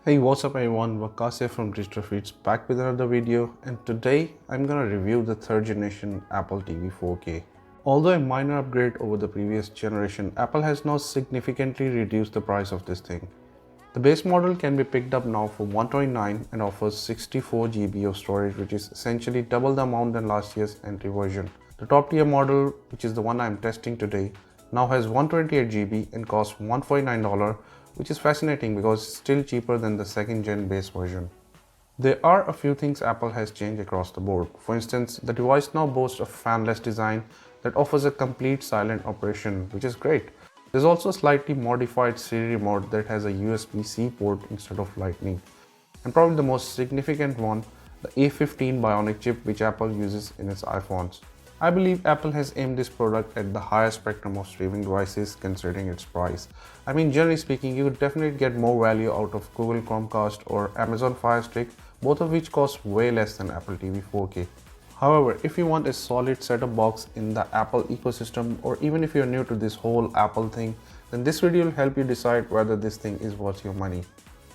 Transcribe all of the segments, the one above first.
Hey, what's up everyone, Vakas from Digital Feeds back with another video, and today I'm gonna review the third generation Apple TV 4K. Although a minor upgrade over the previous generation, Apple has now significantly reduced the price of this thing. The base model can be picked up now for $129 and offers 64 GB of storage, which is essentially double the amount than last year's entry version. The top tier model, which is the one I'm testing today, now has 128 GB and costs $149, which is fascinating because it's still cheaper than the second gen base version. There are a few things Apple has changed across the board. For instance, the device now boasts a fanless design that offers a complete silent operation, which is great. There's also a slightly modified Siri Remote that has a USB-C port instead of Lightning. And probably the most significant one, the A15 Bionic Chip, which Apple uses in its iPhones. I believe Apple has aimed this product at the higher spectrum of streaming devices considering its price. I mean, generally speaking, you would definitely get more value out of Google Chromecast or Amazon Fire Stick, both of which cost way less than Apple TV 4K. However, if you want a solid set-top box in the Apple ecosystem, or even if you're new to this whole Apple thing, then this video will help you decide whether this thing is worth your money.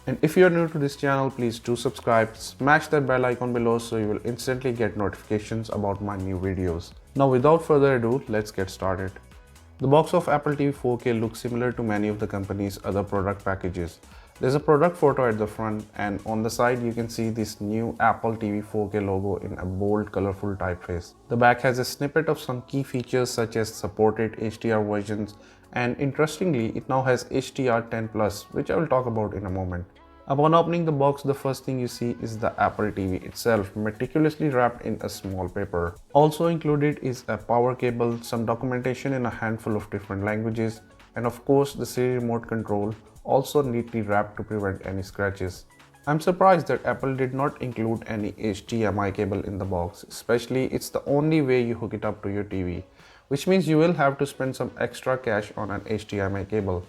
And if you are new to this channel, please do subscribe, smash that bell icon below so you will instantly get notifications about my new videos. Now without further ado, let's get started. The box of Apple TV 4K looks similar to many of the company's other product packages. There's a product photo at the front, and on the side you can see this new Apple TV 4K logo in a bold, colorful typeface. The back has a snippet of some key features such as supported HDR versions, and interestingly, it now has HDR10 Plus, which I will talk about in a moment. Upon opening the box, the first thing you see is the Apple TV itself, meticulously wrapped in a small paper. Also included is a power cable, some documentation in a handful of different languages, and of course the Siri Remote control, also neatly wrapped to prevent any scratches. I'm surprised that Apple did not include any HDMI cable in the box, especially it's the only way you hook it up to your TV, which means you will have to spend some extra cash on an HDMI cable.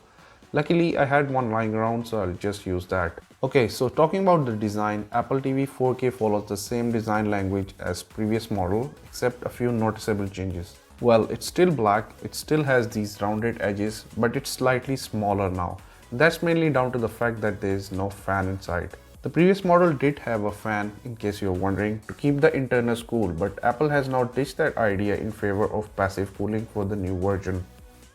Luckily, I had one lying around, so I'll just use that. Okay, so talking about the design, Apple TV 4K follows the same design language as previous model, except a few noticeable changes. Well, it's still black, it still has these rounded edges, but it's slightly smaller now. That's mainly down to the fact that there is no fan inside. The previous model did have a fan, in case you're wondering, to keep the internals cool, but Apple has now ditched that idea in favor of passive cooling for the new version.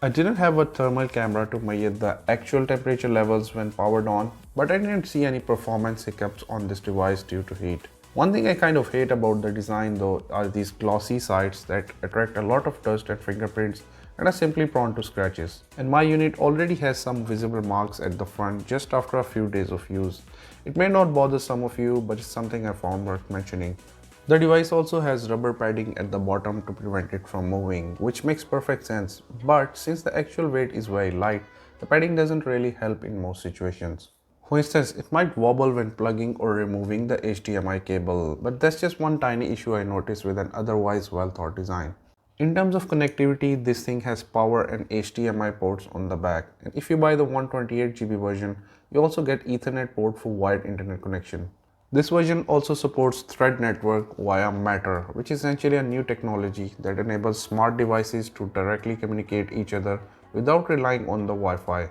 I didn't have a thermal camera to measure the actual temperature levels when powered on, but I didn't see any performance hiccups on this device due to heat. One thing I kind of hate about the design though are these glossy sides that attract a lot of dust and fingerprints and are simply prone to scratches. And my unit already has some visible marks at the front just after a few days of use. It may not bother some of you, but it's something I found worth mentioning. The device also has rubber padding at the bottom to prevent it from moving, which makes perfect sense, but since the actual weight is very light, the padding doesn't really help in most situations. For instance, it might wobble when plugging or removing the HDMI cable, but that's just one tiny issue I noticed with an otherwise well thought design. In terms of connectivity, this thing has power and HDMI ports on the back, and if you buy the 128 GB version, you also get Ethernet port for wired internet connection. This version also supports Thread Network via Matter, which is essentially a new technology that enables smart devices to directly communicate each other without relying on the Wi-Fi.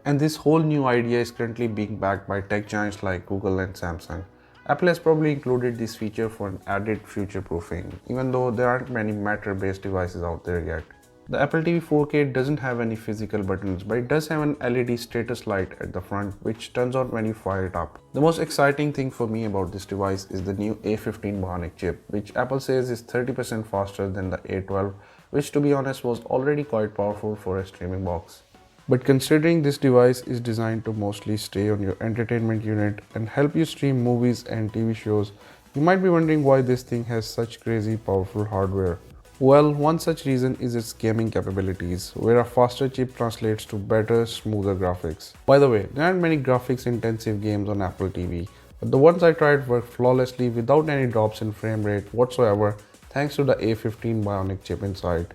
And this whole new idea is currently being backed by tech giants like Google and Samsung. Apple has probably included this feature for an added future-proofing, even though there aren't many Matter-based devices out there yet. The Apple TV 4K doesn't have any physical buttons, but it does have an LED status light at the front, which turns on when you fire it up. The most exciting thing for me about this device is the new A15 Bionic Chip, which Apple says is 30% faster than the A12, which to be honest was already quite powerful for a streaming box. But considering this device is designed to mostly stay on your entertainment unit and help you stream movies and TV shows, you might be wondering why this thing has such crazy powerful hardware. Well, one such reason is its gaming capabilities, where a faster chip translates to better, smoother graphics. By the way, there aren't many graphics-intensive games on Apple TV, but the ones I tried worked flawlessly without any drops in frame rate whatsoever thanks to the A15 Bionic chip inside.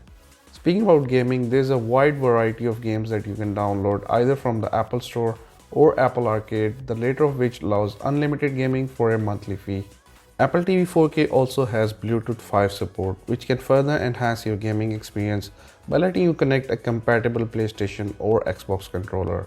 Speaking about gaming, there's a wide variety of games that you can download either from the Apple Store or Apple Arcade, the latter of which allows unlimited gaming for a monthly fee. Apple TV 4K also has Bluetooth 5 support, which can further enhance your gaming experience by letting you connect a compatible PlayStation or Xbox controller.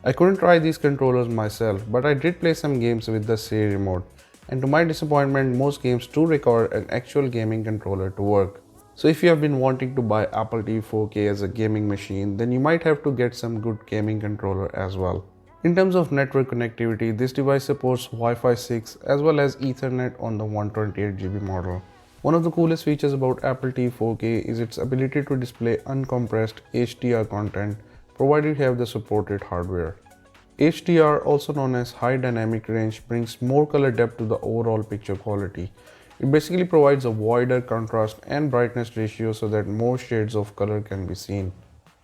I couldn't try these controllers myself, but I did play some games with the Siri Remote, and to my disappointment, most games do require an actual gaming controller to work. So if you have been wanting to buy Apple TV 4K as a gaming machine, then you might have to get some good gaming controller as well. In terms of network connectivity, this device supports Wi-Fi 6 as well as Ethernet on the 128GB model. One of the coolest features about Apple TV 4K is its ability to display uncompressed HDR content provided you have the supported hardware. HDR, also known as high dynamic range, brings more color depth to the overall picture quality. It basically provides a wider contrast and brightness ratio so that more shades of color can be seen.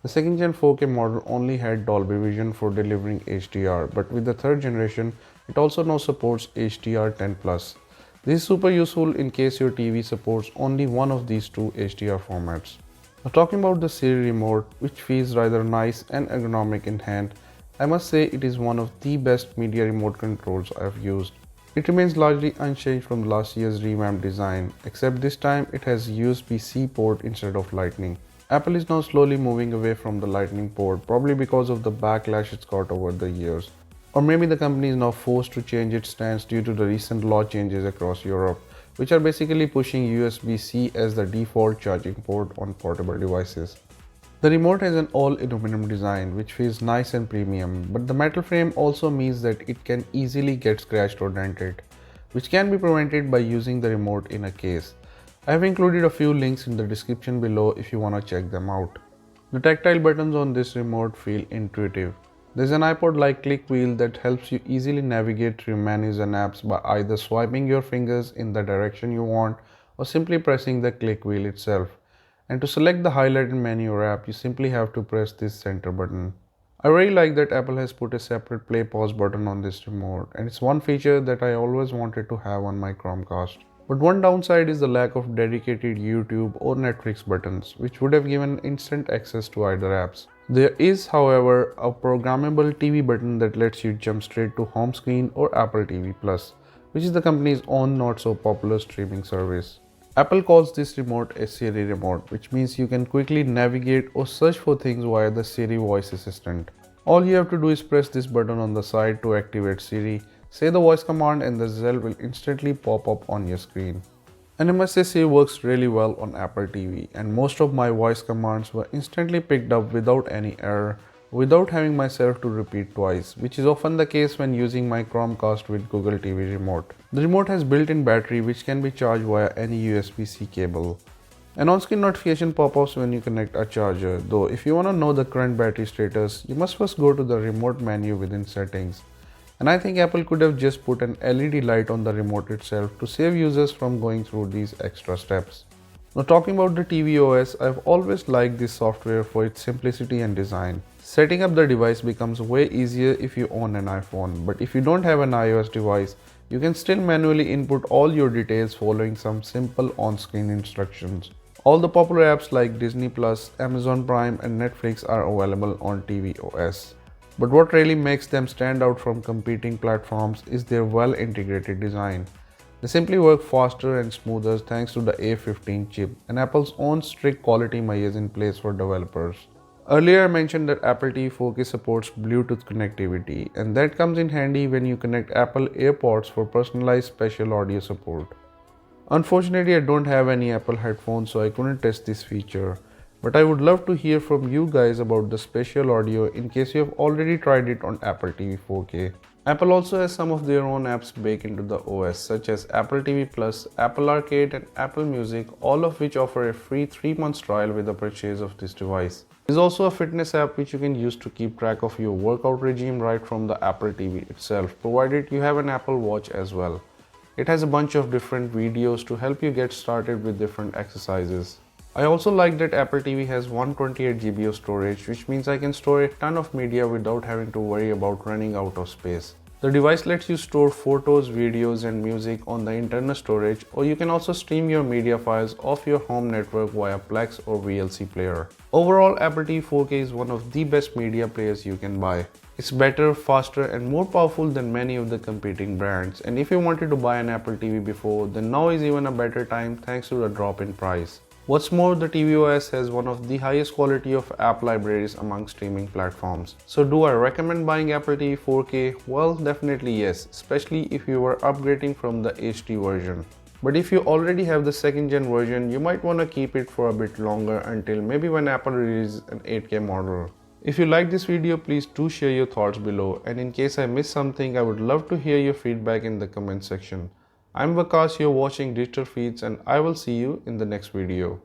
The second gen 4K model only had Dolby Vision for delivering HDR, but with the third generation, it also now supports HDR10+. This is super useful in case your TV supports only one of these two HDR formats. Now talking about the Siri Remote, which feels rather nice and ergonomic in hand, I must say it is one of the best media remote controls I have used. It remains largely unchanged from last year's revamped design, except this time it has USB-C port instead of Lightning. Apple is now slowly moving away from the Lightning port, probably because of the backlash it's got over the years. Or maybe the company is now forced to change its stance due to the recent law changes across Europe, which are basically pushing USB-C as the default charging port on portable devices. The remote has an all-aluminum design which feels nice and premium, but the metal frame also means that it can easily get scratched or dented, which can be prevented by using the remote in a case. I have included a few links in the description below if you want to check them out. The tactile buttons on this remote feel intuitive. There's an iPod-like click wheel that helps you easily navigate through menus and apps by either swiping your fingers in the direction you want or simply pressing the click wheel itself. And to select the highlighted menu or app, you simply have to press this center button. I really like that Apple has put a separate play pause button on this remote, and it's one feature that I always wanted to have on my Chromecast. But one downside is the lack of dedicated YouTube or Netflix buttons, which would have given instant access to either apps. There is, however, a programmable TV button that lets you jump straight to home screen or Apple TV Plus, which is the company's own not so popular streaming service. Apple calls this remote a Siri Remote, which means you can quickly navigate or search for things via the Siri voice assistant. All you have to do is press this button on the side to activate Siri, say the voice command, and the result will instantly pop up on your screen. And I must say Siri works really well on Apple TV, and most of my voice commands were instantly picked up without any error, without having myself to repeat twice, which is often the case when using my Chromecast with Google TV Remote. The remote has built-in battery which can be charged via any USB-C cable. An on-screen notification pop-ups when you connect a charger, though if you want to know the current battery status, you must first go to the remote menu within settings. And I think Apple could have just put an LED light on the remote itself to save users from going through these extra steps. Now talking about the TVOS, I've always liked this software for its simplicity and design. Setting up the device becomes way easier if you own an iPhone, but if you don't have an iOS device, you can still manually input all your details following some simple on-screen instructions. All the popular apps like Disney+, Amazon Prime and Netflix are available on tvOS. But what really makes them stand out from competing platforms is their well-integrated design. They simply work faster and smoother thanks to the A15 chip and Apple's own strict quality measures in place for developers. Earlier I mentioned that Apple TV 4K supports Bluetooth connectivity, and that comes in handy when you connect Apple AirPods for personalized special audio support. Unfortunately, I don't have any Apple headphones, so I couldn't test this feature. But I would love to hear from you guys about the spatial audio in case you have already tried it on Apple TV 4K. Apple also has some of their own apps baked into the OS, such as Apple TV Plus, Apple Arcade and Apple Music, all of which offer a free 3-month trial with the purchase of this device. There's also a fitness app which you can use to keep track of your workout regime right from the Apple TV itself, provided you have an Apple Watch as well. It has a bunch of different videos to help you get started with different exercises. I also like that Apple TV has 128GB of storage, which means I can store a ton of media without having to worry about running out of space. The device lets you store photos, videos and music on the internal storage, or you can also stream your media files off your home network via Plex or VLC player. Overall, Apple TV 4K is one of the best media players you can buy. It's better, faster and more powerful than many of the competing brands, and if you wanted to buy an Apple TV before, then now is even a better time thanks to the drop in price. What's more, the TVOS has one of the highest quality of app libraries among streaming platforms. So do I recommend buying Apple TV 4K? Well, definitely yes, especially if you are upgrading from the HD version. But if you already have the second gen version, you might want to keep it for a bit longer until maybe when Apple releases an 8K model. If you like this video, please do share your thoughts below, and in case I missed something, I would love to hear your feedback in the comment section. I'm Vakas, you're watching Digital Feeds, and I will see you in the next video.